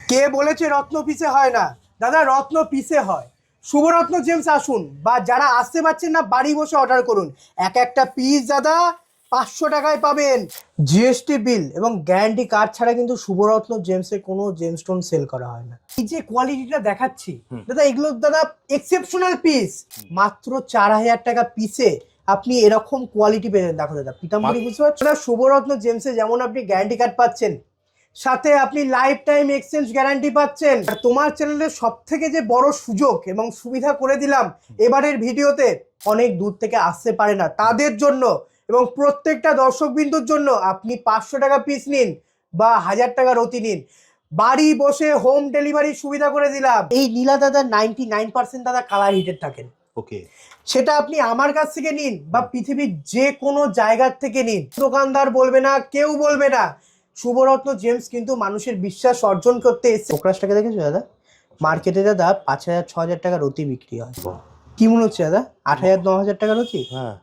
কে বলেছে রত্ন পিসে হয় না? দাদা রত্ন পিসে হয়। শুভরত্ন জেমস আসুন, বা যারা আসতে পারছেন না বাড়ি বসে অর্ডার করুন। এক একটা পিস দাদা 500 টাকায় পাবেন, জিএসটি বিল এবং গ্যারান্টি কার্ড ছাড়া কিন্তু শুভরত্ন জেমসে কোনো জেমস্টোন সেল করা হয় না। এই যে কোয়ালিটিটা দেখাচ্ছি দাদা, এগুলো দাদা এক্সেপশনাল পিস, মাত্র 4000 টাকা পিসে আপনি এরকম কোয়ালিটি পেয়ে যাবেন। দেখো দাদা পিতাম্বরী, বুঝতে পারছো না? শুভরত্ন জেমসে যেমন আপনি গ্যারান্টি কার্ড পাচ্ছেন, সাথে আপনি লাইফ টাইম এক্সচেঞ্জ গ্যারান্টি পাচ্ছেন। আর তোমার চ্যানেলের সব থেকে যে বড় সুযোগ এবং সুবিধা করে দিলাম এবারের ভিডিওতে, অনেক দূর থেকে আসতে পারে না তাদের জন্য এবং প্রত্যেকটা দর্শকবিন্দুর জন্য আপনি 500 টাকা পিস নিন বা 1000 টাকা রতি নিন, বাড়ি বসে হোম ডেলিভারি সুবিধা করে দিলাম। এই নীলা দাদা 99% দাদা কালার হিটেড থাকেন। ওকে, সেটা আপনি আমার কাছ থেকে নিন বা পৃথিবীর যে কোনো জায়গার থেকে নিন, দোকানদার বলবে না, কেউ বলবে না। শুভরত্ন জেমস কিন্তু মানুষের বিশ্বাস অর্জন করতে এসেছে। ফোকাসটাকে দেখেছো দাদা? মার্কেটে দাদা 5000 6000 টাকা রতি বিক্রি হয়। কি মনে হচ্ছে দাদা? 8000 9000 টাকা রতি? হ্যাঁ,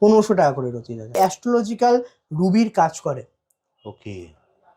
1500 টাকা করে রতি দাদা। অ্যাস্ট্রোলজিক্যাল রুবির কাজ করে। ওকে।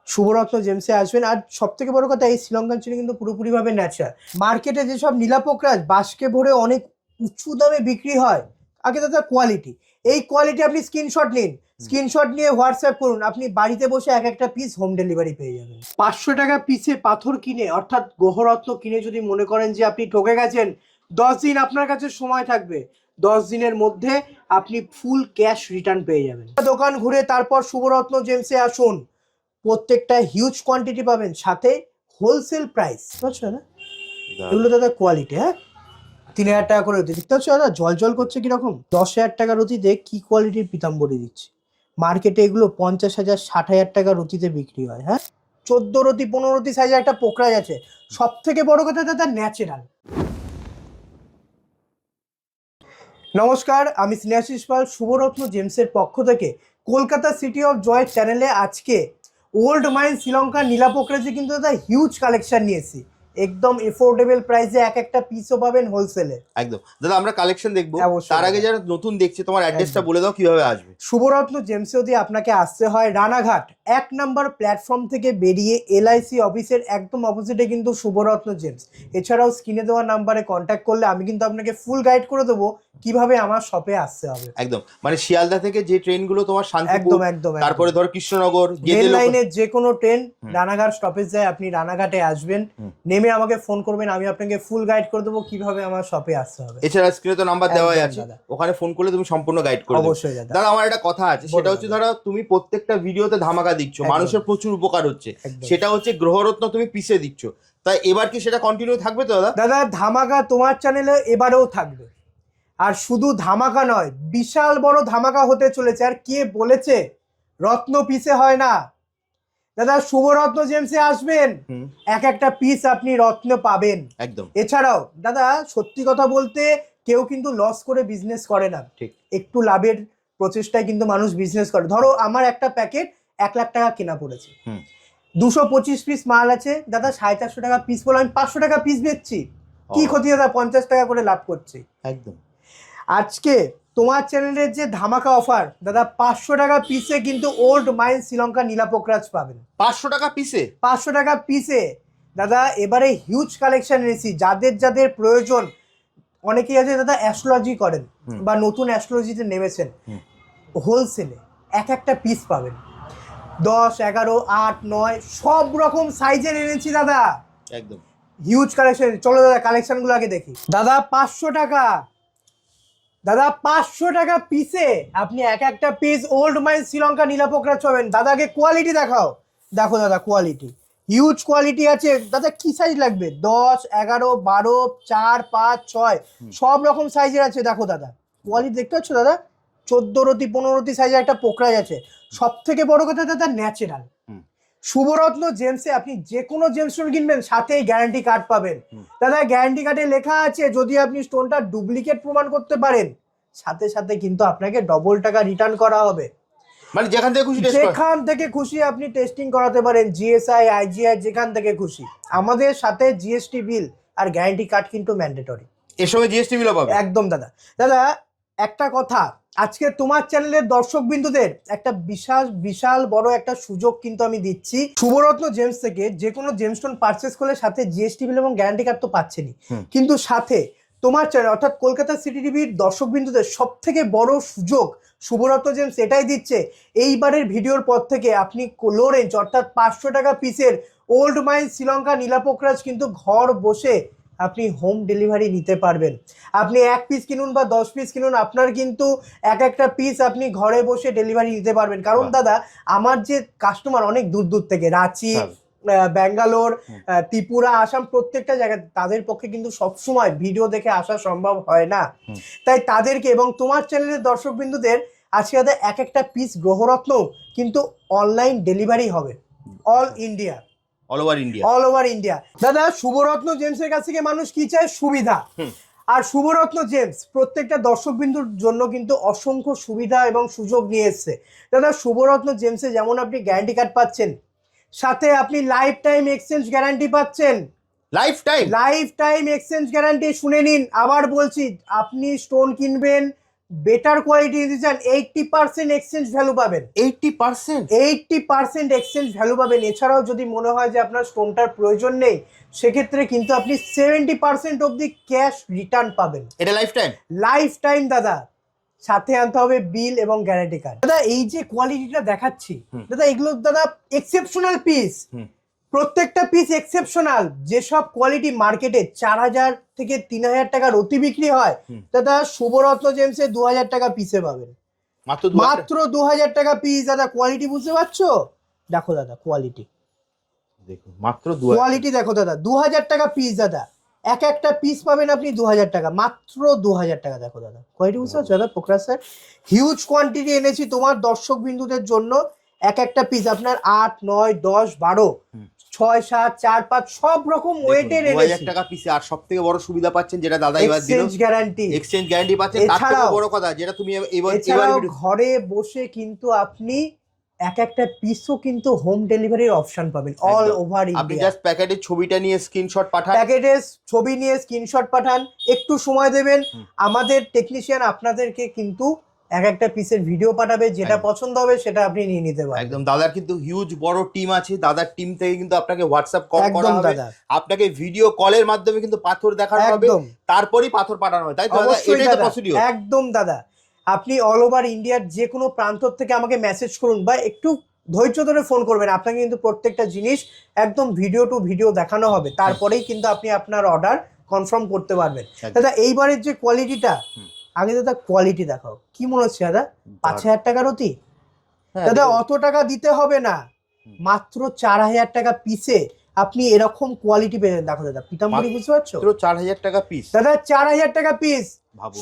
শুভরত্ন জেমসে আসবেন। আর সব থেকে বড় কথা, এই শ্রীলঙ্কান চিনি কিন্তু পুরোপুরিভাবে ন্যাচারাল। মার্কেটে যেসব নীলাপোকরাজ বাস্কে ভরে অনেক উঁচু দামে বিক্রি হয়, আগে দাদা কোয়ালিটি, এই কোয়ালিটি আপনি স্ক্রিনশট নিন, স্ক্রিনশট নিয়ে হোয়াটসঅ্যাপ করুন, আপনি বাড়িতে বসে এক একটা পিস হোম ডেলিভারি পেয়ে যাবেন। 500 টাকা পিসে পাথর কিনে, অর্থাৎ গ্রহরত্ন কিনে যদি মনে করেন যে আপনি ঠকে গেছেন, 10 দিন আপনার কাছে সময় থাকবে। 10 দিনের মধ্যে আপনি ফুল ক্যাশ রিটার্ন পেয়ে যাবেন। দোকান ঘুরে তারপর শুভরত্ন জেমসে আসুন। প্রত্যেকটা হিউজ কোয়ান্টিটি পাবেন, সাথে হোলসেল প্রাইস, বুঝছো না? এগুলো দাদা কোয়ালিটি। হ্যাঁ, 3000 টাকা করে রতি দেখতে পাচ্ছ দাদা, জল জল করছে কিরকম। 10,000 টাকা রতিতে কি কোয়ালিটির পিতাম্বরী দিচ্ছে। মার্কেটে এগুলো 50,000 60,000 টাকা রতিতে বিক্রি হয়। হ্যাঁ, 14 রতি 15 রতি সাইজে একটা পোকরাজ আছে। সব থেকে বড় কথা দাদা, ন্যাচারাল। নমস্কার, আমি স্নেহাশিস পাল, শুভরত্ন জেমসের পক্ষ থেকে কলকাতা সিটি অফ জয় চ্যানেলে আজকে ওল্ড মাইন শ্রীলঙ্কা নীলাপোকরাজে কিন্তু দাদা হিউজ কালেকশন নিয়েছি। একদম এফোর্ডেবল প্রাইসে এক একটা পিসও পাবেন হোলসেলে। একদম দাদা, আমরা কালেকশন দেখবো। অবশ্যই তার আগে দাদা। যারা নতুন দেখছে, তোমার অ্যাড্রেসটা বলে দাও, কিভাবে আসবে। শুভরত্ন জেমসে যদি আপনাকে আসতে হয়, রানাঘাট 1 নম্বর প্ল্যাটফর্ম থেকে বেরিয়ে এলআইসি অফিসের একদম অপোজিটে কিন্তু শুভরত্ন জেমস। এছাড়াও স্ক্রিনে দেওয়া নাম্বারে কন্ট্যাক্ট করলে আমি কিন্তু আপনাকে ফুল গাইড করে দেবো কিভাবে আমার শপে আসতে হবে। একদম, মানে শিয়ালদা থেকে যে ট্রেনগুলো তোমার শান্তিপুর, একদম একদম তারপরে ধর কৃষ্ণনগর, রেল লাইনের যে কোনো ট্রেন রানাঘাট স্টপেজ যায়, আপনি রানাঘাটে আসবেন, নেমে আমাকে ফোন করবেন, আমি আপনাকে ফুল গাইড করে দেবো কিভাবে আমার শপে আসতে হবে। এছাড়া স্ক্রিনে তো নাম্বার দেওয়াই একদম আছে, দাদা। ওখানে ফোন করলে তুমি সম্পূর্ণ গাইড করে দেবে। অবশ্যই দাদা। দাদা, আমার একটা কথা আছে, সেটা হচ্ছে ধরো তুমি প্রত্যেকটা ভিডিওতে ধামাকা দিচ্ছ, একদম। মানুষের প্রচুর উপকার হচ্ছে, একদম। সেটা হচ্ছে গ্রহরত্ন তুমি পিসে দিচ্ছ, তাই এবার কি সেটা কন্টিনিউ থাকবে তো দাদা? দাদা ধামাকা তোমার চ্যানেলে এবারেও থাকবে। আর শুধু ধামাকা নয়, বিশাল বড় ধামাকা হতে চলেছে। আর কে বলেছে রত্ন পিসে হয় না? দাদা শুভরত্ন জেমসে আসবেন, এক একটা পিস আপনি রত্ন পাবেন। একদম। এছাড়াও দাদা সত্যি কথা বলতে, কেউ কিন্তু লস করে বিজনেস করে না। ঠিক। একটু লাভের প্রচেষ্টায় কিন্তু মানুষ বিজনেস করে। ধরো আমার একটা প্যাকেট 1 লাখ টাকা কেনা পড়েছে, 225 পিস মাল আছে দাদা, 450 টাকা পিস বলে আমি 500 টাকা পিস বেচছি। কি ক্ষতি দাদা? 50 টাকা করে লাভ করছি। একদম। আজকে তোমার চ্যানেলের যে ধামাকা অফার দাদা, 500 টাকা পিসে কিন্তু ওল্ড মাইন শ্রীলঙ্কা নীলাপোকরাজ পাবেন। 500 টাকা পিসে? 500 টাকা পিসে দাদা। এবারে হিউজ কালেকশন এনেছি, যাদের যাদের প্রয়োজন। অনেকেই আছে দাদা অ্যাস্ট্রোলজি করেন বা নতুন অ্যাস্ট্রোলজিতে নেমেছেন, হোলসেলে এক একটা পিস পাবেন। 10 11 8 9 সব রকম সাইজের এনেছি দাদা। একদম হিউজ কালেকশন। চলো দাদা কালেকশনগুলো আগে দেখি। দাদা 500 টাকা, দাদা 500 টাকা পিসে আপনি এক একটা পিস ওল্ড মাইন শ্রীলঙ্কা নীলাপোকরাজ পাবেন। দাদাকে কোয়ালিটি দেখাও। দেখো দাদা কোয়ালিটি, হিউজ কোয়ালিটি আছে দাদা। কি সাইজ লাগবে? 10 11 12 4 5 6 সব রকম সাইজের আছে। দেখো দাদা কোয়ালিটি দেখতে পাচ্ছ দাদা, 14 রতি 15 রতি সাইজের একটা পোকরাজ আছে। সব থেকে বড় কথা দাদা, ন্যাচারাল। শুভরত্ন জেমসে আপনি যে কোনো জেমস্টোন কিনবেন, সাথেই গ্যারান্টি কার্ড পাবেন। দাদা গ্যারান্টি কার্ডে লেখা আছে, যদি আপনি স্টোনটা ডুপ্লিকেট প্রমাণ করতে পারেন, সাথে সাথে কিন্তু আপনাকে ডবল টাকা রিটার্ন করা হবে। মানে যেখান থেকে খুশি আপনি টেস্টিং করাতে পারেন, জিএসআই আইজিআই যেখান থেকে খুশি। আমাদের সাথে জিএসটি বিল আর গ্যারান্টি কার্ড কিন্তু ম্যান্ডেটরি। এর সঙ্গে জিএসটি বিলও পাবে। একদম দাদা। দাদা একটা কথা, আজকে তোমার চ্যানেলের দর্শক বিন্দুদের একটা বিশাল বিশাল বড় একটা সুযোগ কিন্তু আমি দিচ্ছি। শুভরত্ন জেমস থেকে যে কোনো জেমস্টোন পারচেস করলে সাথে জিএসটি বিল এবং গ্যারান্টি কার্ড তো পাচ্ছেনই, কিন্তু সাথে তোমার চ্যানেল অর্থাৎ কলকাতা সিটি টিভির দর্শক বিন্দুদের সব থেকে বড় সুযোগ শুভরত্ন জেমস এটাই দিচ্ছে, এইবারের ভিডিওর পর থেকে আপনি লো রেঞ্জ অর্থাৎ 500 টাকা পিসের ওল্ড মাইন শ্রীলঙ্কা নীলাপোকরাজ কিন্তু ঘর বসে আপনি হোম ডেলিভারি নিতে পারবেন। আপনি 1 পিস কিনুন বা 10 পিস কিনুন, আপনার কিন্তু একটা পিস আপনি ঘরে বসে ডেলিভারি নিতে পারবেন। কারণ দাদা, আমার যে কাস্টমার অনেক দূর দূর থেকে, রাঁচি, ব্যাঙ্গালোর, ত্রিপুরা, আসাম, প্রত্যেকটা জায়গায়, তাদের পক্ষে কিন্তু সবসময় ভিডিও দেখে আসা সম্ভব হয় না। তাই তাদেরকে এবং তোমার চ্যানেলের দর্শক বিন্দুদের আজকে দাদা একটা পিস গ্রহরত্ন কিন্তু অনলাইন ডেলিভারি হবে all India, all over India, all over India. দাদা, শুভরত্ন জেমসের কাছ থেকে মানুষ কি চায়? সুবিধা। আর শুভরত্ন জেমস প্রত্যেকটা দর্শক বিন্দুর জন্য কিন্তু অসংখ্য সুবিধা এবং সুযোগ নিয়ে এসছে। দাদা, শুভরত্ন জেমসে যেমন আপনি গ্যারান্টি কার্ড পাচ্ছেন, সাথে আপনি লাইফ টাইম এক্সচেঞ্জ গ্যারান্টি পাচ্ছেন। লাইফ টাইম এক্সচেঞ্জ গ্যারান্টি, শুনে নিন, আবার বলছি, আপনি স্টোন কিনবেন, বেটার কোয়ালিটি নিতে চান, 80% এক্সচেঞ্জ ভ্যালু পাবেন। 80% এক্সচেঞ্জ ভ্যালু পাবেন। এছাড়াও যদি মনে হয় যে আপনার স্টোনটার প্রয়োজন নেই, সেক্ষেত্রে কিন্তু আপনি 70% অবধি ক্যাশ রিটার্ন পাবেন। এটা লাইফ টাইম দাদা। সাথে আনতে হবে বিল এবং গ্যারান্টি কার্ড। দাদা, এই যে কোয়ালিটিটা দেখাচ্ছি দাদা, এগুলো দাদা এক্সেপশনাল পিস, প্রত্যেকটা পিস এক্সেপশনাল। যেসব কোয়ালিটি মার্কেটে 4000 থেকে 3000 টাকার অতি বিক্রি হয়, দাদা শুভরত্ন জেমসে 2000 টাকা পিসে পাবেন, মাত্র 2000 টাকা পিস। দাদা, কোয়ালিটি বুঝতে পারছো? দেখো দাদা, কোয়ালিটি দেখুন, মাত্র কোয়ালিটি দেখো দাদা, 2000 টাকা পিস দাদা। একটা পিস পাবেন আপনি 2000 টাকা, মাত্র 2000 টাকা। দেখো দাদা, কোয়ালিটি বুঝতে পারছো দাদা? পোকরাজ স্যার হিউজ কোয়ান্টিটি এনেছি তোমার দর্শক বিন্দুদের জন্য। একটা পিস আপনার 8, 9, 10, 12, 6, 7, 4, 5 সব রকম ওয়েটের এনেছি। 2000 টাকা পিসে। আর সবথেকে বড় সুবিধা পাচ্ছেন যেটা দাদা এবার দিল, এক্সচেঞ্জ গ্যারান্টি পাচ্ছেন। তার থেকে বড় কথা যেটা তুমি এবার ঘরে বসে কিন্তু আপনি একটা পিসও কিন্তু হোম ডেলিভারির অপশন পাবেন অল ওভার ইন্ডিয়া। আপনি জাস্ট প্যাকেটের ছবিটা নিয়ে স্ক্রিনশট পাঠান, প্যাকেটের ছবি নিয়ে স্ক্রিনশট পাঠান, একটু সময় দেবেন, আমাদের টেকনিশিয়ান আপনাদেরকে কিন্তু একটা পিসের ভিডিও পাঠাবে, যেটা পছন্দ হবে সেটা আপনি নিয়ে নিতে পারবেন। একদম। দাদার কিন্তু হিউজ বড় টিম আছে, দাদার টিম থেকে কিন্তু আপনাকে হোয়াটসঅ্যাপ কল করা হবে, আপনাকে ভিডিও কলের মাধ্যমে কিন্তু পাথর দেখানো হবে, তারপরেই পাথর পাঠানো হবে, তাই তো দাদা? এটাই তো প্রসিডিউর। একদম দাদা, আপনি অল ওভার ইন্ডিয়ার যে কোনো প্রান্ত থেকে আমাকে মেসেজ করুন বা একটু ধৈর্য ধরে ফোন করবেন, আপনাকে কিন্তু প্রত্যেকটা জিনিস একদম ভিডিও টু ভিডিও দেখানো হবে, তারপরেই কিন্তু আপনি আপনার অর্ডার কনফার্ম করতে পারবেন। দাদা, এইবারের যে কোয়ালিটিটা, আগে দাদা কোয়ালিটি দেখাও, কি মনে হচ্ছে দাদা? 5000 টাকার অতি? দাদা, অত টাকা দিতে হবে না, মাত্র 4000 টাকা পিসে আপনি এরকম কোয়ালিটি পেয়ে। দেখো দাদা, পিতাম্বরী বুঝতে পারছো? 4000 টাকা পিস দাদা, 4000 টাকা পিস।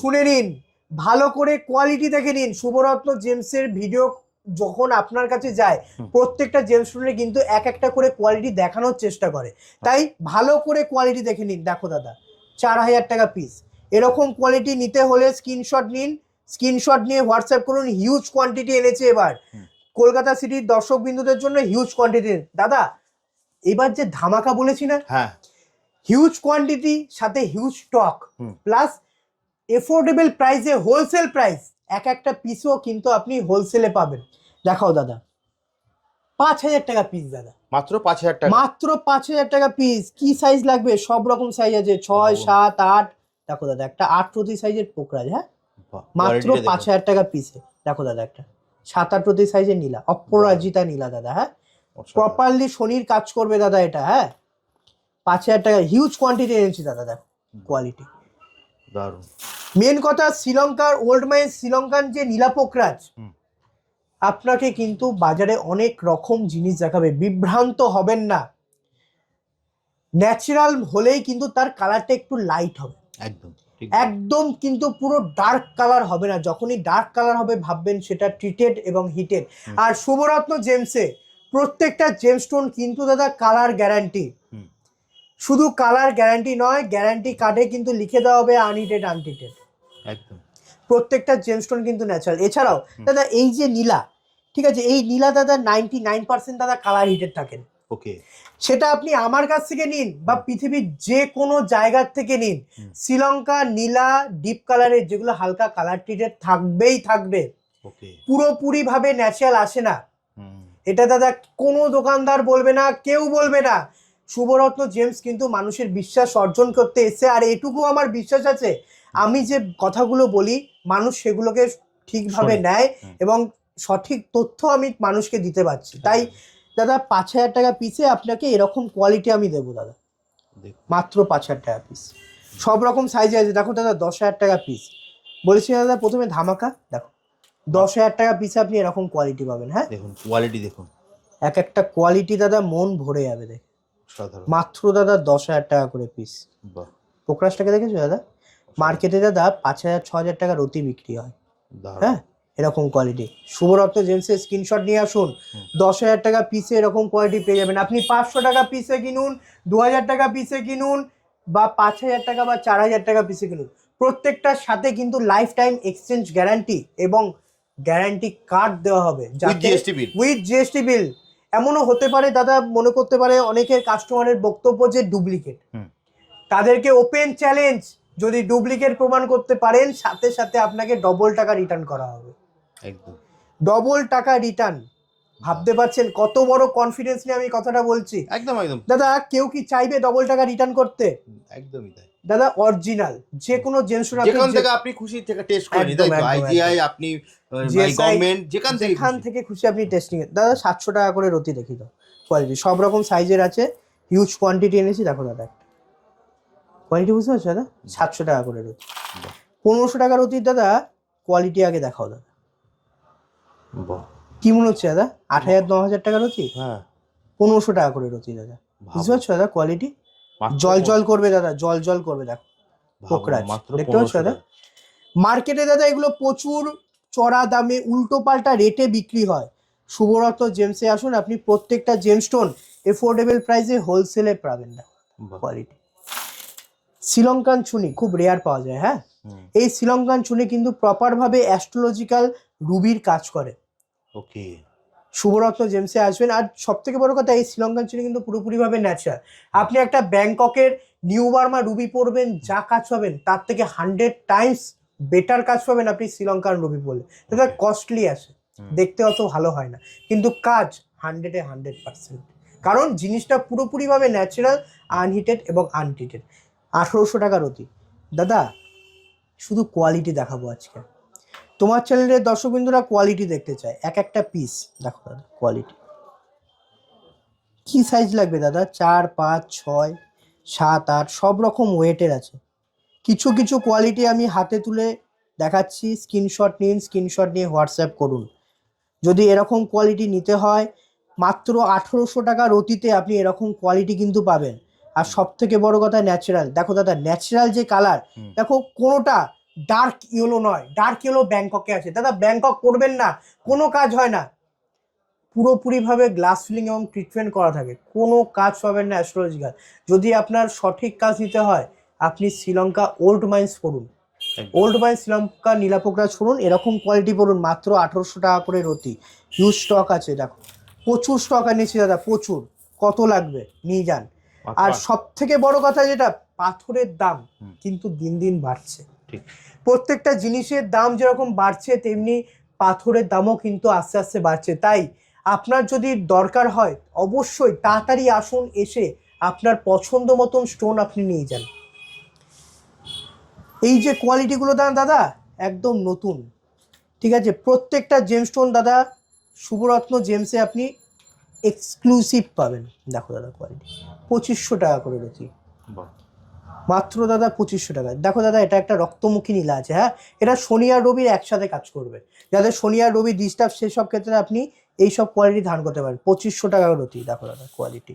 শুনে নিন, ভালো করে কোয়ালিটি দেখে নিন। শুভরত্ন জেমসের ভিডিও যখন আপনার কাছে যায়, প্রত্যেকটা জেমস্টোনে কিন্তু একটা করে কোয়ালিটি দেখানোর চেষ্টা করে, তাই ভালো করে কোয়ালিটি দেখে নিন। দেখো দাদা, 4000 টাকা পিস। এরকম কোয়ালিটি নিতে হলে স্ক্রিনশট নিন, স্ক্রিনশট নিয়ে হোয়াটসঅ্যাপ করুন। হিউজ কোয়ান্টিটি এনেছে এবার কলকাতা সিটির দর্শক বিন্দুদের জন্য, হিউজ কোয়ান্টিটি। দাদা, এবার যে ধামাকা বলেছি না, হিউজ কোয়ান্টিটি, সাথে হিউজ স্টক, প্লাস এফোর্ডেবল প্রাইসে হোলসেল প্রাইস। একটা পিসও কিন্তু আপনি হোলসেলে পাবেন। দেখাও দাদা, 5000 টাকা পিস দাদা, মাত্র 5000 টাকা, মাত্র 5000 টাকা পিস। কি সাইজ লাগবে? সব রকম সাইজ আছে, 6, 7, 8। দেখো দাদা, একটা 8 প্রতি সাইজের পোকরাজ, মাত্র 5000 টাকা পিসে। দেখো দাদা, একটা 7, 8 প্রতি সাইজের নীলা, অপরাজিতা নীলা দাদা, প্রপারলি শনির কাজ করবে দাদা এটা। 5000 টাকা, হিউজ কোয়ান্টিটি এনেছি দাদা। দেখো কোয়ালিটি দারুণ। মেন কথা, শ্রীলঙ্কার ওল্ড মাইন শ্রীলঙ্কান যে নীলাপোকরাজ, আপনাকে কিন্তু বাজারে অনেক রকম জিনিস দেখাবে, বিভ্রান্ত হবেন না। ন্যাচারাল হলেই কিন্তু তার কালারটা একটু লাইট হবে, একদম কিন্তু পুরো ডার্ক কালার হবে না। যখনই ডার্ক কালার হবে ভাববেন সেটা ট্রিটেড এবং হিটেড। আর শুভরত্ন জেমসে প্রত্যেকটা জেমস্টোন কিন্তু দাদা কালার গ্যারান্টি। শুধু কালার গ্যারান্টি নয়, গ্যারান্টি কার্ডে কিন্তু লিখে দেওয়া হবে আনহিটেড, আনট্রিটেড। একদম, প্রত্যেকটা জেমস্টোন কিন্তু ন্যাচারাল। এছাড়াও দাদা, এই যে নীলা, ঠিক আছে, এই নীলা দাদা 99% দাদা কালার হিটেড থাকেন, ওকে, সেটা আপনি আমার কাছ থেকে নিন বা পৃথিবীর যে কোনো জায়গার থেকে নিন, শ্রীলঙ্কা নীলা ডিপ কালারের যেগুলো হালকা কালার ট্রিটেড থাকবেই থাকবে, ওকে, পুরোপুরি ভাবে ন্যাচারাল আসে না। এটা দাদা কোনো দোকানদার বলবে না, কেউ বলবে না। শুভরত্ন জেমস কিন্তু মানুষের বিশ্বাস অর্জন করতে এসেছে, আর এটুকু আমার বিশ্বাস আছে আমি যে কথাগুলো বলি মানুষ সেগুলোকে ঠিকভাবে নেয় এবং সঠিক তথ্য আমি মানুষকে দিতে পারছি। তাই দাদা 5,000 টাকা পিসে আপনাকে এরকম কোয়ালিটি আমি দেবো দাদা, মাত্র 5,000 টাকা পিস। সব রকম সাইজে আছে, দেখো দাদা 10,000 টাকা পিস বলেছি দাদা প্রথমে ধামাকা। দেখো 10,000 টাকা পিসে আপনি এরকম কোয়ালিটি পাবেন। হ্যাঁ দেখুন কোয়ালিটি, দেখুন এক একটা কোয়ালিটি দাদা মন ভরে যাবে দেখে। সাধারণ মাত্র দাদা 10,000 টাকা করে পিস। বাহ, পোকরাসটাকে দেখেছো দাদা? মার্কেটে দাদা 5,000 6,000 টাকার অতি বিক্রি হয়। হ্যাঁ এরকম কোয়ালিটি শুভরত্ন জেমসের স্ক্রিনশট নিয়ে আসুন, 10,000 টাকা পিসে এরকম কোয়ালিটি পেয়ে যাবেন। আপনি 500 টাকা পিসে কিনুন, 2,000 টাকা পিসে কিনুন বা 5,000 টাকা বা 4,000 টাকা পিসে কিনুন, প্রত্যেকটার সাথে কিন্তু লাইফ টাইম এক্সচেঞ্জ গ্যারান্টি এবং গ্যারান্টি কার্ড দেওয়া হবে উইথ জিএসটি বিল। এমনও হতে পারে দাদা, মনে করতে পারে অনেকের কাস্টমারের বক্তব্য যে ডুপ্লিকেট, তাদেরকে ওপেন চ্যালেঞ্জ, যদি ডুপ্লিকেট প্রমাণ করতে পারেন সাথে সাথে আপনাকে ডবল টাকা রিটার্ন করা হবে। একদম ডবল টাকা রিটার্ন। ভাবতে পারছেন কত বড় কনফিডেন্স নিয়ে আমি কথাটা বলছি? একদম একদম দাদা কেউ কি চাইবে ডবল টাকা রিটার্ন করতে? একদমই তাই দাদা অরিজিনাল যে কোনো জেন্টস যেখান থেকে আপনি খুশি থেকে টেস্ট করে নিতে পারেন, আইজিআই আপনি গভর্নমেন্ট যেখান থেকে খুশি আপনি টেস্টিং। দাদা 700 টাকা করে রতি দেখি দাও, কোয়ালিটি সব রকম সাইজের আছে, হিউজ কোয়ান্টিটি এনেছি। দেখো দাদা একটা কোয়ালিটি বুঝতে পারছো দাদা? 700 টাকা করে রতি। 1500 টাকা রতির দাদা কোয়ালিটি আগে দেখাও দাদা। কি মনে হচ্ছে দাদা? 8,000 9,000 টাকা রতি? হ্যাঁ 1500 টাকা করে রতি দাদা, বুঝতে পারছো দাদা? কোয়ালিটি জল জল করবে দাদা, জল জল করবে। দেখো পোকরাজ দেখতে পাচ্ছ দাদা? মার্কেটে দাদা এগুলো প্রচুর চড়া দামে উল্টো পাল্টা রেটে বিক্রি হয়। শুভরত্ন জেমসে আসুন, আপনি প্রত্যেকটা জেমস্টোন এফোর্ডেবল প্রাইসে হোলসেলে পাবেন না। কোয়ালিটি শ্রীলঙ্কান চুনি খুব রেয়ার পাওয়া যায়। হ্যাঁ এই শ্রীলঙ্কান চুনি কিন্তু প্রপার ভাবে অ্যাস্ট্রোলজিক্যাল রুবির কাজ করে। ওকে শুভরত্ন জেমসে আসবেন। আর সব থেকে বড় কথা এই শ্রীলঙ্কান চুনি কিন্তু পুরোপুরি ভাবে ন্যাচারাল। আপনি একটা ব্যাংককের নিউ বার্মা রুবি পরবেন, যা কাজ পাবেন তার থেকে 100 টাইমস বেটার কাজ পাবেন আপনি শ্রীলঙ্কার রুবি পরলে। এটা কস্টলি আসে, দেখতে অত ভালো হয় না, কিন্তু কাজ 100-এ 100%, কারণ জিনিসটা পুরোপুরি ভাবে ন্যাচারাল, আনহিটেড এবং আনট্রিটেড। 1800 টাকা রতি দাদা। শুধু কোয়ালিটি দেখাবো আজকে, তোমার চ্যানেলের দর্শকবৃন্দরা কোয়ালিটি দেখতে চায়। এক একটা পিস দেখো দাদা, কোয়ালিটি কি সাইজ লাগবে দাদা? 4 5 6 7 8 সব রকম ওয়েটের আছে। কিছু কিছু কোয়ালিটি আমি হাতে তুলে দেখাচ্ছি, স্ক্রিনশট নিন, স্ক্রিনশট নিয়ে হোয়াটসঅ্যাপ করুন। যদি এরকম কোয়ালিটি নিতে হয় মাত্র 1800 টাকা রতিতে আপনি এরকম কোয়ালিটি কিন্তু পাবেন। আর সব থেকে বড় কথা ন্যাচারাল। দেখো দাদা ন্যাচারাল যে কালার, দেখো কোনোটা ডার্ক ইয়েলো নয়, ডার্ক ইয়েলো ব্যাংককে আছে দাদা, ব্যাংকক করবেন না, কোনো কাজ হয় না, পুরোপুরিভাবে গ্লাস ফিলিং এবং ট্রিটমেন্ট করা থাকে, কোনো কাজ পাবেন না অ্যাস্ট্রোলজিক্যাল। যদি আপনার সঠিক কাজ নিতে হয় আপনি শ্রীলঙ্কা ওল্ড মাইন্স পড়ুন, ওল্ড মাইন্স শ্রীলঙ্কা নীলাপোকরাজ পড়ুন, এরকম কোয়ালিটি পড়ুন, মাত্র 1800 টাকা করে রতি। হিউজ স্টক আছে, দেখো প্রচুর স্টক আনিয়েছি দাদা, প্রচুর। কত লাগবে নিয়ে যান। আর সব থেকে বড় কথা যেটা, পাথরের দাম কিন্তু দিন দিন বাড়ছে। প্রত্যেকটা জিনিসের দাম যেরকম বাড়ছে তেমনি পাথরের দামও কিন্তু আস্তে আস্তে বাড়ছে। তাই আপনার যদি দরকার হয় অবশ্যই তাড়াতাড়ি আসুন, এসে আপনার পছন্দ মতন স্টোন আপনি নিয়ে যান। এই যে কোয়ালিটিগুলো দেন দাদা একদম নতুন, ঠিক আছে? প্রত্যেকটা জেমস্টোন দাদা শুভরত্ন জেমসে আপনি এক্সক্লুসিভ পাবেন। দেখো দাদা কোয়ালিটি 2500 টাকা করে রয়েছে, মাত্র দাদা 2500 টাকা। দেখো দাদা এটা একটা রক্তমুখী নীলা আছে। হ্যাঁ এটা শনি আর রবির একসাথে কাজ করবে, যাদের শনি আর রবি ডিস্টার্ব সেই সব ক্ষেত্রে আপনি এইসব কোয়ালিটি ধারণ করতে পারেন। 2500 টাকা রতি। দেখো দাদা কোয়ালিটি,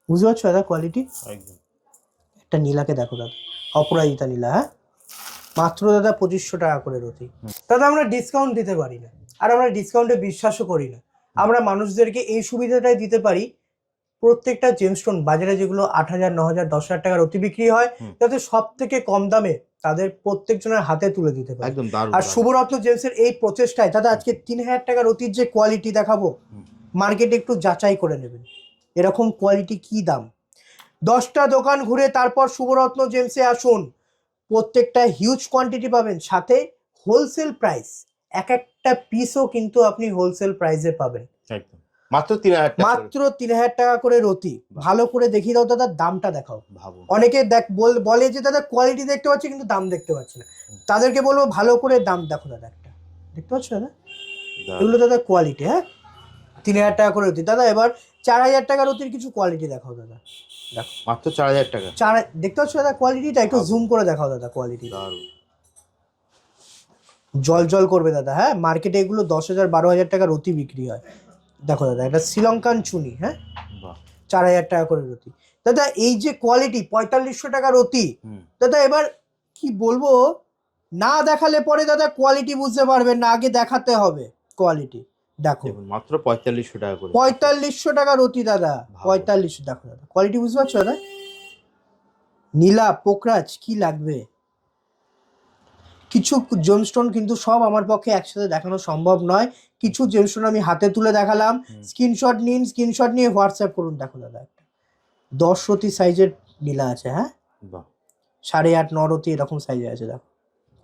বুঝতে পারছো দাদা কোয়ালিটি? একটা নীলাকে দেখো দাদা, অপরাজিতা নীলা। হ্যাঁ মাত্র দাদা 2500 টাকা করে রতি। দাদা আমরা ডিসকাউন্ট দিতে পারি না, আর আমরা ডিসকাউন্টে বিশ্বাসও করি না। আমরা মানুষদেরকে এই সুবিধাটাই দিতে পারি, প্রত্যেকটা জেমস্টোন বাজারে যেগুলো 8,000 9,000 10,000 টাকার অতি বিক্রি হয়, যাতে সব থেকে কম দামে তাদের প্রত্যেকজনের হাতে তুলে দিতে পারে। আর শুভরত্ন জেমসের এই প্রচেষ্টায় দাদা আজকে 3,000 টাকার অতির যে কোয়ালিটি দেখাবো, মার্কেটে একটু যাচাই করে নেবেন। এরকম কোয়ালিটি কি দাম? 10টা দোকান ঘুরে তারপর শুভরত্ন জেমসে আসুন, প্রত্যেকটা হিউজ কোয়ান্টিটি পাবেন, সাথে হোলসেল প্রাইস, এক একটা পিসও কিন্তু আপনি হোলসেল প্রাইসে পাবেন। একদম মাত্র 3000 টাকা, মাত্র 3000 টাকা করে রতি। ভালো করে দেখিয়ে দাও দাদা, দামটা দেখাও। ভাবুন, অনেকে বলে যে দাদা কোয়ালিটি দেখতে পাচ্ছি কিন্তু দাম দেখতে পাচ্ছি না, তাদেরকে বলবো ভালো করে দাম দেখো দাদা, একটা দেখতে পাচ্ছ দাদা, এগুলো দাদা কোয়ালিটি। হ্যাঁ, 3000 টাকা করে রতি দাদা। এবার 4000 টাকা রতির কিছু কোয়ালিটি দেখাও দাদা। দেখো মাত্র 4000 টাকা, দেখতে পাচ্ছ দাদা কোয়ালিটিটা, একটু জুম করে দেখাও দাদা কোয়ালিটি, জল জল করবে দাদা। হ্যাঁ, মার্কেটে এগুলো 10,000 12,000 টাকা রতি বিক্রি হয়। দেখো দাদা, এটা শ্রীলঙ্কান চুনি। হ্যাঁ, 4000 টাকা করে রতি দাদা। এই যে কোয়ালিটি, 4500 টাকা রতি দাদা। এবার কি বলবো, না দেখালে পরে দাদা কোয়ালিটি বুঝতে পারবেন না, আগে দেখাতে হবে কোয়ালিটি। দেখো মাত্র 4500 টাকা করে, 4500 টাকা রতি দাদা, 4500। দেখো দাদা কোয়ালিটি বুঝতে পারছো দাদা, নীলা পোকরাজ কি লাগবে। কিছু জেমস্টোন কিন্তু সব আমার পক্ষে একসাথে দেখানো সম্ভব নয়, কিছু জেমস্টোন আমি হাতে তুলে দেখালাম। স্ক্রিনশট নিন, স্ক্রিনশট নিয়ে হোয়াটসঅ্যাপ করুন। দেখো দাদা, একটা 10 রতি সাইজের নীলা আছে। হ্যাঁ, 8.5 9 রতি এরকম সাইজে আছে। দেখো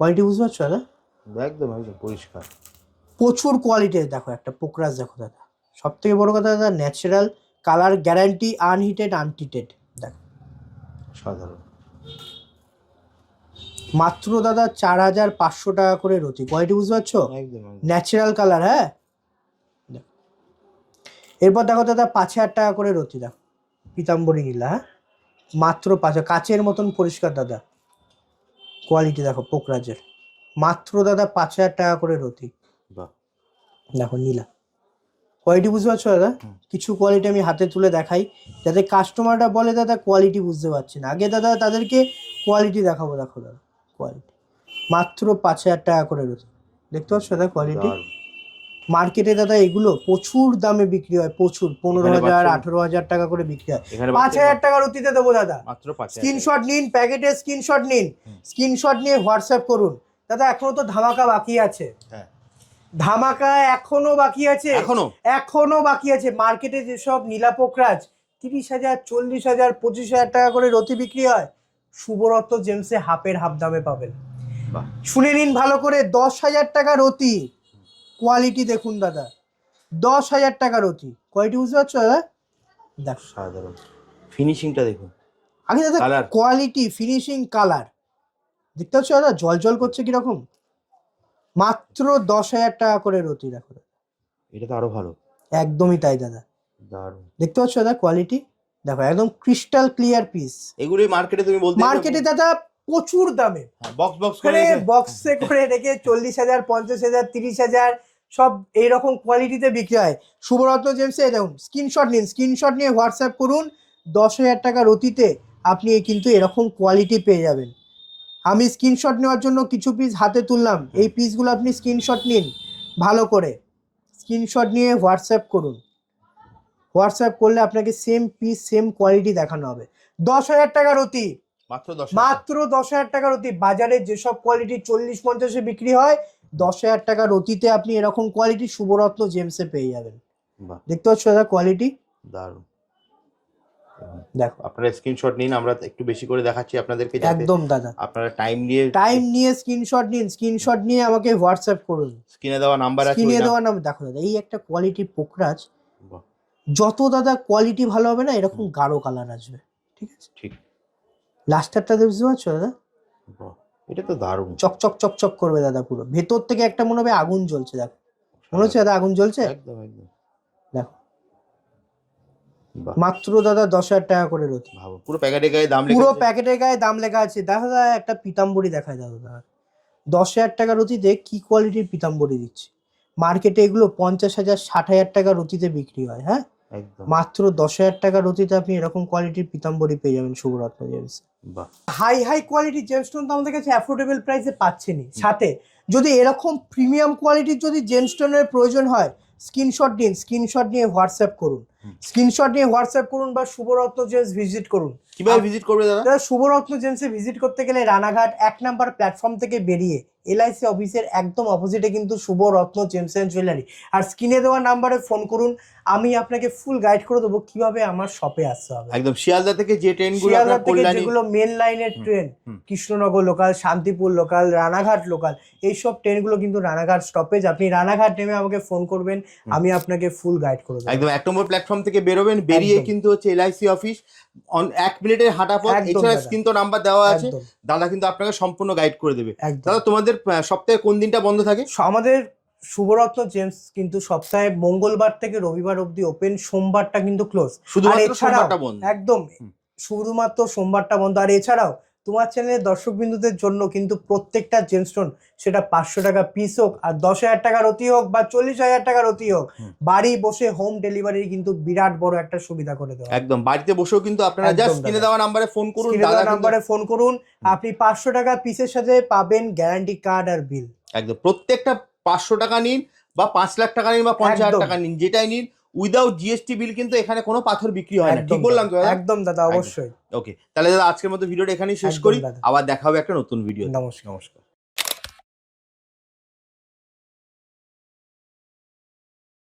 কোয়ালিটি বুঝতে পারছো দাদা, একদম একদম পরিষ্কার, প্রচুর কোয়ালিটি। দেখো একটা পোকরাজ দেখো দাদা, সব থেকে বড় কথা দাদা, ন্যাচারাল কালার গ্যারান্টি, আনহিটেড আনটিটেড। দেখো সাধারণ, মাত্র দাদা 4500 টাকা করে রতি। কোয়ালিটি বুঝতে পারছো, একদম ন্যাচারাল কালার। হ্যাঁ, এরপর দেখো দাদা 5000 টাকা করে রতি। দেখো পিতাম্বরী নীলা। হ্যাঁ, মাত্র 5, কাচের মতন পরিষ্কার দাদা। কোয়ালিটি দেখো পোকরাজের, মাত্র দাদা 5000 টাকা করে রতি। দেখো নীলা, কোয়ালিটি বুঝতে পারছো দাদা। কিছু কোয়ালিটি আমি হাতে তুলে দেখাই, যাতে কাস্টমাররা বলে দাদা কোয়ালিটি বুঝতে পারছি না, আগে দাদা তাদেরকে কোয়ালিটি দেখাবো। দেখো দাদা কোয়ালিটি, মাত্র 5000 টাকা করে রতি। দেখতে পাচ্ছ দাদা কোয়ালিটি। মার্কেটে দাদা এগুলো প্রচুর দামে বিক্রি হয়, প্রচুর, 15,000 18,000 টাকা করে বিক্রি হয়। 5000 টাকা রতিতে দেবো দাদা। স্ক্রিনশট নিন, প্যাকেটের স্ক্রিনশট নিন, স্ক্রিনশট নিয়ে হোয়াটসঅ্যাপ করুন দাদা। এখনো তো ধামাকা বাকি আছে, ধামাকা এখনো বাকি আছে, এখনো বাকি আছে। মার্কেটে যেসব নীলা পোকরাজ 30,000 40,000 25,000 টাকা করে রতি বিক্রি হয়, শুভরত্ন জেমসে হাফের হাফ দামে পাবেন। শুনে নিন ভালো করে, 10,000 টাকা রতি। কোয়ালিটি দেখুন দাদা, 10,000 টাকা রতি। কোয়ালিটি বুঝতে পারছো দাদা, দেখো সাধারণ, ফিনিশিংটা দেখুন আগে দাদা, কোয়ালিটি, ফিনিশিং, কালার দেখতে পাচ্ছ দাদা, জল জল করছে কিরকম। মাত্র 10,000 টাকা করে রতি। দেখো এটা তো আরো ভালো, একদমই তাই দাদা, দারুণ। দেখতে পাচ্ছ দাদা কোয়ালিটি, দেখো একদম ক্রিস্টাল ক্লিয়ার পিস। এগুলো মার্কেটে তুমি বলতে, মার্কেটে দাদা প্রচুর দামে বক্স বক্স করে, বক্সে করে রেখে 40,000 50,000 30,000 সব এইরকম কোয়ালিটিতে বিক্রি হয়। শুভরত্ন জেমসে দেখুন, স্ক্রিনশট নিন, স্ক্রিনশট নিয়ে হোয়াটসঅ্যাপ করুন। 10,000 টাকা রতিতে আপনি কিন্তু এরকম কোয়ালিটি পেয়ে যাবেন। আমি স্ক্রিনশট নেওয়ার জন্য কিছু পিস হাতে তুললাম, এই পিসগুলো আপনি স্ক্রিনশট নিন ভালো করে, স্ক্রিনশট নিয়ে হোয়াটসঅ্যাপ করুন। হোয়াটসঅ্যাপ করলে আপনাকে সেম পিস সেম কোয়ালিটি দেখানো হবে। 10,000 টাকা রতি, মাত্র 10,000 টাকা রতি। বাজারে যেসব কোয়ালিটি 40-50-এ বিক্রি হয়, 10,000 টাকা রতিতে আপনি এরকম কোয়ালিটি শুভরত্ন জেমসে পেয়ে যাবেন। দেখতে পাচ্ছ দাদা কোয়ালিটি, দারুণ। দেখো আপনারা স্ক্রিনশট নিন, আমরা একটু বেশি করে দেখাচ্ছি আপনাদেরকে। একদম দাদা, আপনারা টাইম নিয়ে স্ক্রিনশট নিন, স্ক্রিনশট নিয়ে আমাকে হোয়াটসঅ্যাপ করুন। স্ক্রিনে দেওয়া নাম্বার আছে, স্ক্রিনে দেওয়া নাম্বার। দেখো দাদা, এই একটা কোয়ালিটি পোকরাজ, যত দাদা কোয়ালিটি ভালো হবে না, এরকম গাঢ় কালার আসবে। ঠিক আছে, ঠিক। লাস্টারটা বুঝতে পারছো দাদা, এটা তো দারুণ, চকচক চকচক করবে দাদা, পুরো ভেতর থেকে একটা মনে হবে আগুন জ্বলছে। দেখো মনে হচ্ছে দাদা আগুন জ্বলছে, একদম একদম। দেখো মাত্র দাদা 10,000 টাকা করে রতি। পুরো প্যাকেটের গায়ে দাম লেখা, পুরো প্যাকেটের গায়ে দাম লেখা আছে। দেখো দাদা একটা পিতাম্বরী দেখায় দাদা, 10,000 টাকা রতিতে কি কোয়ালিটির পিতাম্বরী দিচ্ছে। মার্কেটে এগুলো 50,000 60,000 টাকা রতিতে বিক্রি হয়। হ্যাঁ, মাত্র 10,000 টাকা রতিতে আপনি এরকম কোয়ালিটির পিতাম্বরী পেয়ে যাবেন শুভরত্ন জেমস। হাই হাই কোয়ালিটির জেমস্টোন তো আমাদের কাছে অ্যাফোর্ডেবল প্রাইসে পাচ্ছেনই, সাথে যদি এরকম প্রিমিয়াম কোয়ালিটির যদি জেমস্টোনের প্রয়োজন হয়, স্ক্রিনশট দিন, স্ক্রিনশট নিয়ে হোয়াটসঅ্যাপ করুন। স্ক্রিনশট নিয়ে হোয়াটসঅ্যাপ করুন বা শুভরত্ন জেমস ভিজিট করুন। কিভাবে ভিজিট করবে দাদা? দাদা শুভরত্ন জেমসে ভিজিট করতে গেলে রানাঘাট 1 নাম্বার প্ল্যাটফর্ম থেকে বেরিয়ে এলআইসি অফিসের একদম অপোজিটে কিন্তু শুভরত্ন জেমস এন্ড জুয়েলারি। আর স্ক্রিনে দেওয়া নাম্বারে ফোন করুন, আমি আপনাকে ফুল গাইড করে দেবো কিভাবে আমার শপে আসতে হবে। একদম শিয়ালদা থেকে যে ট্রেনগুলো শিয়ালদা আপনার থেকে কল্যাণী, যেগুলো মেন লাইনের train, Krishnanagar local, Shantipur local, Ranaghat local, এইসব ট্রেনগুলো কিন্তু রানাঘাট স্টপেজ। আপনি রানাঘাট নেমে আমাকে ফোন করবেন, আমি আপনাকে ফুল গাইড করে দেবো। একদম 1 নম্বর প্ল্যাটফর্ম থেকে বেরোবেন, বেরিয়ে একদম। কিন্তু হচ্ছে এলআইসি অফিস, 1 মিনিটের হাঁটা পথ। একদম এছাড়া দাদা। স্ক্রিন তো নাম্বার দেওয়া আছে, একদম দাদা কিন্তু আপনাকে সম্পূর্ণ গাইড করে দেবে। একদম। দাদা তোমাদের সপ্তাহে কোন দিনটা বন্ধ থাকে? আমাদের শুভরত্ন জেমস কিন্তু সপ্তাহে মঙ্গলবার থেকে রবিবার অবধি ওপেন, সোমবারটা কিন্তু ক্লোজ। শুধুমাত্র সোমবারটা বন্ধ। একদম শুধুমাত্র সোমবারটা বন্ধ। আর এছাড়াও তোমার চ্যানেলের দর্শকবিন্দুদের জন্য কিন্তু প্রত্যেকটা জেমস্টোন, সেটা 500 টাকা পিস হোক আর 10,000 টাকার অতি হোক বা 40,000 টাকার অতি হোক, বাড়ি বসে হোম ডেলিভারির কিন্তু বিরাট বড় একটা সুবিধা করে দেওয়া। একদম বাড়িতে বসেও কিন্তু আপনারা একদম জাস্ট দাদা। স্ক্রিনে দেওয়া নাম্বারে ফোন করুন, স্ক্রিনে দাদা দেওয়া কিন্তু নাম্বারে ফোন করুন, আপনি 500 টাকা পিসের সাথে পাবেন গ্যারান্টি কার্ড আর বিল। একদম প্রত্যেকটা 500 টাকা নিন বা 5 লাখ টাকা নিন বা 50,000 একদম। টাকা নিন, যেটাই নিন উইদাউট জিএসটি বিল কিন্তু এখানে কোনো পাথর বিক্রি হয় না। ঠিক বললাম তো দাদা? একদম দাদা, অবশ্যই। ওকে, তাহলে দাদা আজকের মতো ভিডিওটা এখানেই শেষ একদম করি, দাদা। আবার দেখা হবে একটা নতুন ভিডিও। নমস্কার। নমস্কার।